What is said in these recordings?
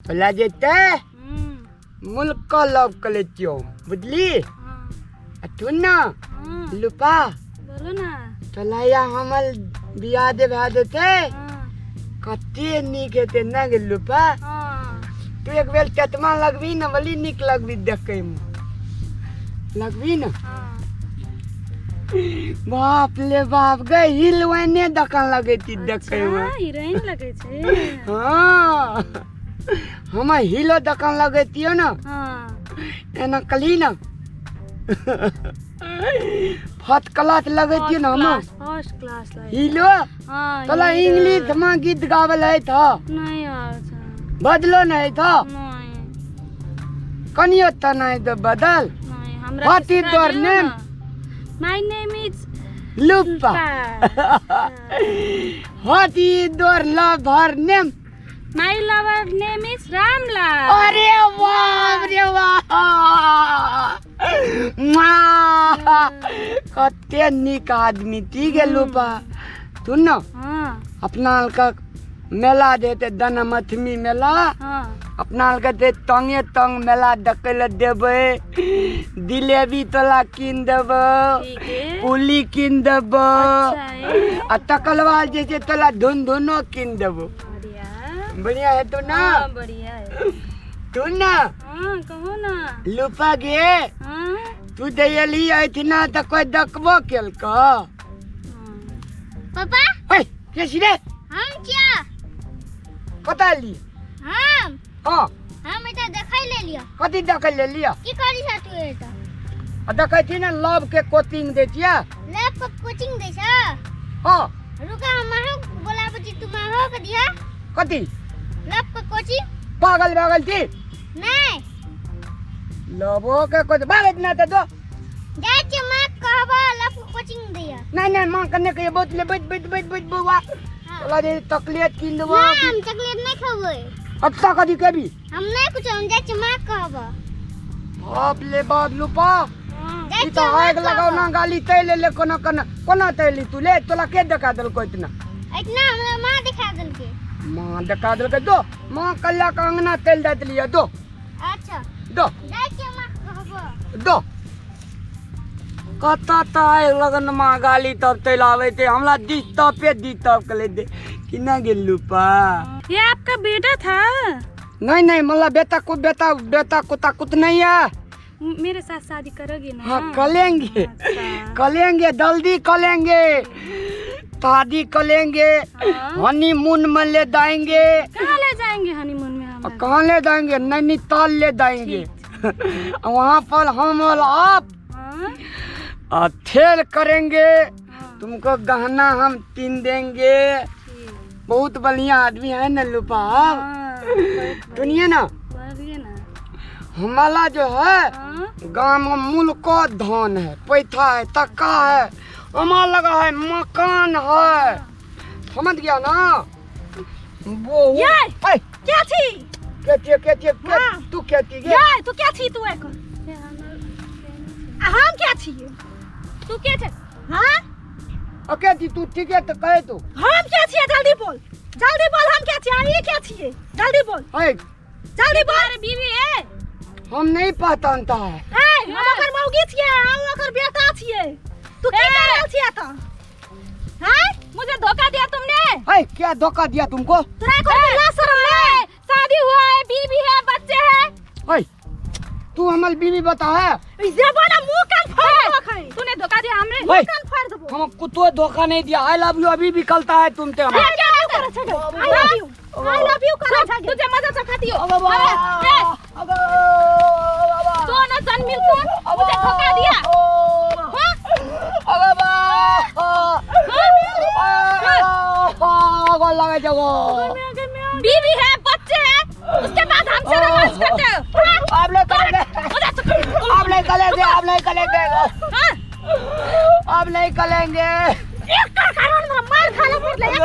बोला जेते मुल्क का लव कर लेती हो बुझली ना लुपा बोलो ना चला या हमल बिया दे भा देते कते निक हेते ना गे लुपा तू एक बेर चतमा लगवी ना बली निक लगवी देखे लगवी ना बाप ले बाप गए हिलवाने दकन लगे थी देखे में हीरोइन लगे छे हाँ हम हिलो दकन लगे थियो ना एना कली ना फर्स्ट क्लास लगे थियो ना हम फर्स्ट क्लास लगे हिलो तला इंग्लिश में गीत गावल है था नहीं यार बदलो नहीं था नहीं कनियो त नहीं तो बदल नहीं हमरा What is your name? My name is लुपा What is your lover name? My lover name is Ramlal. अरे वाह रे वाह कते निक आदमी थी गे लुपा तू न अपना का मेला देते दनमथमी मेला अपना के दे तंगे तंग मेला दकल देबे जिलेबी तोला किन देब पुली किन देब आ तकलवा जैसे तोला धुन धुनो किन देब बढ़िया है तू ना बढ़िया है तू ना कहो ना लुपा गे तू देली ऐठना त कोई दकबो केल का पापा ओए कैसी रे हम क्या कता ली हम हां हम एटा देखाई ले लिया कथी देखै ले लिया की करी छ तू एटा आ देखै छी ना लव के कोचिंग दे छिया लैब पर कोचिंग दे छ हां रुका हम बोलाबो छी तू हो के दिया कथी लैब पर कोचिंग पागल पागल थी नहीं लवो के कोच भागत ना त दो जाय छी मां कहबा लैब पर कोचिंग दिया नहीं नहीं मां कने के बोतले बैठ बुआ चला दे चॉकलेट किन देबो हम चॉकलेट नहीं खाबो अच्छा कथी केबी हम नहीं कुछ हम जाय छी मां कहबा बाप ले बाप लुपा जाय ई छी तो आग लगाओ ना गाली तैले ले कोना तैली तू ले तोला के देखा दल को इतना इतना हमरा मां दिखा दल के मां देखा दल के दो मां कल्ला का अंगना तेल दे लिया दो अच्छा दो जाय छी मां कहबा दो कता ताय लगन मां गाली तब तैलावे थे हमरा दी तब के ले दे कि ना गे लुपा ये आपका बेटा था नहीं नहीं मतलब बेटा कुछ नहीं है मेरे साथ शादी करोगे ना हाँ करेंगे अच्छा। करेंगे जल्दी करेंगे शादी करेंगे हनीमून में ले जाएंगे कहाँ ले जाएंगे हनीमून में हम कहाँ ले जाएंगे नैनीताल ले जाएंगे वहाँ पर हम और आप खेल करेंगे तुमको गहना हम तीन देंगे बहुत बढ़िया आदमी है न लुपा सुनिए ना हमारा जो है गांव में मूल का धान है पैथा है तक्का है हमारा लगा है मकान है समझ गया ना वो क्या थी तू क्या थी तू क्या थी तू एक हम क्या थी तू क्या थे हाँ ओके थी तू ठीक है तो कहे तू हम क्या थी जल्दी बोल हम क्या थी ये क्या थी जल्दी बोल जल्दी बोल अरे बीवी है हम नहीं पहचानता है हम ओकर मौगी छिए हम ओकर बेटा छिए तू की कर रहल छिए त हैं मुझे धोखा दिया तुमने क्या धोखा दिया तुमको तेरा को ना शर्म है शादी हुआ है बीवी है बच्चे हैं तू हमारी बीवी बता है जबाना मुंह कान फाड़ तूने धोखा दिया हमरे मुंह कान फाड़ देबो हमको तो धोखा नहीं दिया आई लव यू अभी भी कलता है तुमसे हम आई लव यू करा था तुझे मजा चखाती हो दोनों जन मिलकर मुझे धोखा दिया लगा जाओ बीवी है बच्चे हैं उसके बाद हमसे रोमांस करते हो आप नहीं करेंगे आप नहीं करेंगे आप नहीं करेंगे आप नहीं करेंगे एक कर कारण में मार खाना पड़ ले एक कर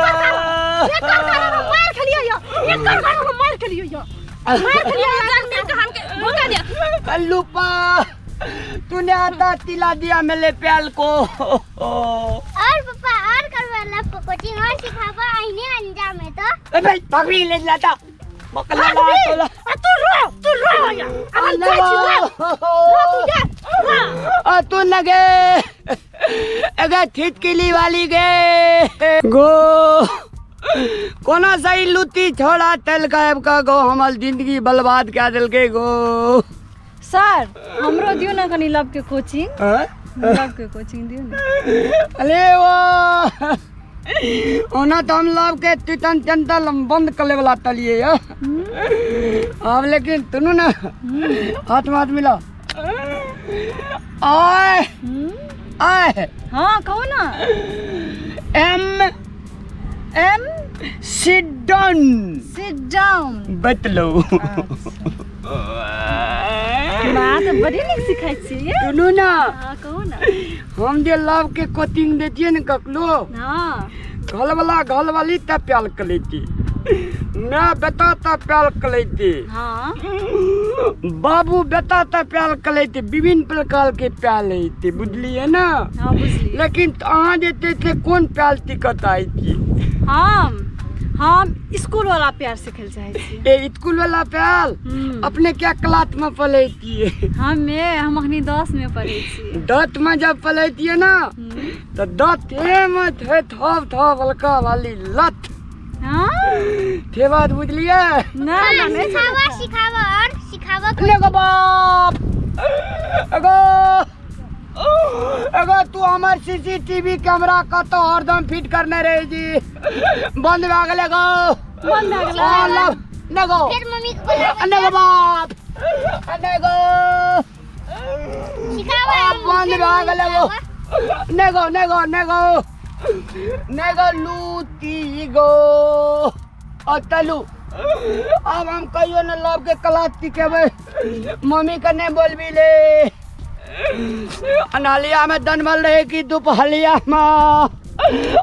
कारण में मार खलियो यो एक कर कारण में मार खलियो यो मार खलियो जान मिलकर हमके धोखा दिया लुपा तूने आधा तिला दिया मेरे प्याल को और पापा और करवा लैब पर कोचिंग और सिखाबा आईने अंजाम है तो नहीं पकड़ी ले जाता पकड़ा तू रो या तू लगे अगर थिटकिली वाली गे गो कोना सही लुती छोड़ा तेल का गो हमार जिंदगी बर्बाद क्या दिल के गो। सर हमरो दियो ना कनी लव के कोचिंग लव के कोचिंग दियो ना। अरे वो ओना तो हम लव के तितन चंतल बंद करने वाला तलिए अब लेकिन तुनु ना हाथ में हाथ मिला आए आए हाँ कहो ना। एम सिट डाउन बतलो बात बड़ी नीक सिखाई छी तुनु ना हाँ कहो ना। हम जे लव के कोचिंग देतिए न ककलो हाँ घल वाली त प्याल कर लेती मैं बेटा त प्याल कर लेती हाँ बाबू बेटा त प्याल कर लेती विभिन्न प्रकार के प्याल लेती बुझलिए ना। हाँ बुझली। लेकिन अहाँ देते थे कौन प्याल दिक्कत आई थी। हम स्कूल वाला प्यार सिखल चाहे छी। ए स्कूल वाला प्याल अपने क्या क्लास में पढ़ती है। हम अखनी 10 में पढ़े छी। 10 में जब पढ़ती है ना तो 10 में थे थप हल्का वाली लत हाँ थे बात बुझलिए ना नहीं सिखावा एगो बाप एगो तू हमार सीसीटीवी कैमरा का तो हरदम फिट करने रहे जी बंद भा गेले गो बंद भा गेले नगो फिर मम्मी को बोला नगो बाप नगो सिखावा बंद भा गेले गो नगो लूटी गो अतलू अब हम कहियो न लव के क्लास सिखेबे मम्मी के नहीं बोलबी ले अनहलिया में दनमल रहे कि दोपहलिया में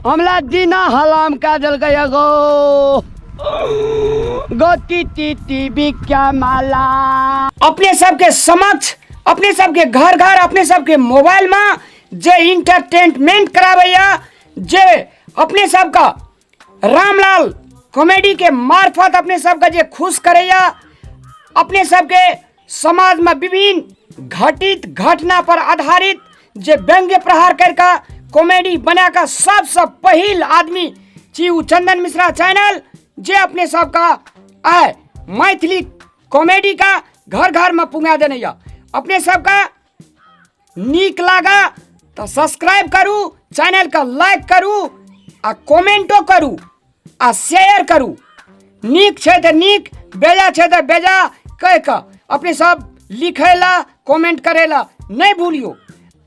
हमला दीना हलाम का दिल गया गो टी भी क्या माला अपने सबके समक्ष अपने सबके घर अपने सबके मोबाइल में जे इंटरटेनमेंट करावैया जे अपने सबका रामलाल कॉमेडी के मार्फत अपने सबका जे खुश करैया अपने सबके समाज में विभिन्न घटित घटना पर आधारित जे व्यंग्य प्रहार करके कॉमेडी बनाकर सबसे पहिल आदमी छी चंदन मिश्रा चैनल जे अपने सबका आए मैथिली कॉमेडी का घर में पुंगा देने अपने सबका नीक लागा तो सब्सक्राइब करू चैनल का लाइक करू आ कमेंटो करू आ शेयर करू नीक छे तो नीक बेजा छे तो बेजा कह के अपने सब लिखेला कमेंट करेला नहीं भूलियो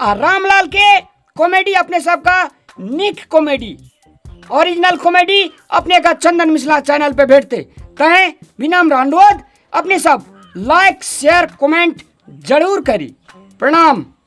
आ रामलाल के कॉमेडी अपने सबका नीक कॉमेडी ओरिजिनल कॉमेडी अपने का चंदन मिश्रा चैनल पे भेजते कहें विनम्र अनुरोध अपने सब लाइक शेयर कमेंट जरूर करी। प्रणाम।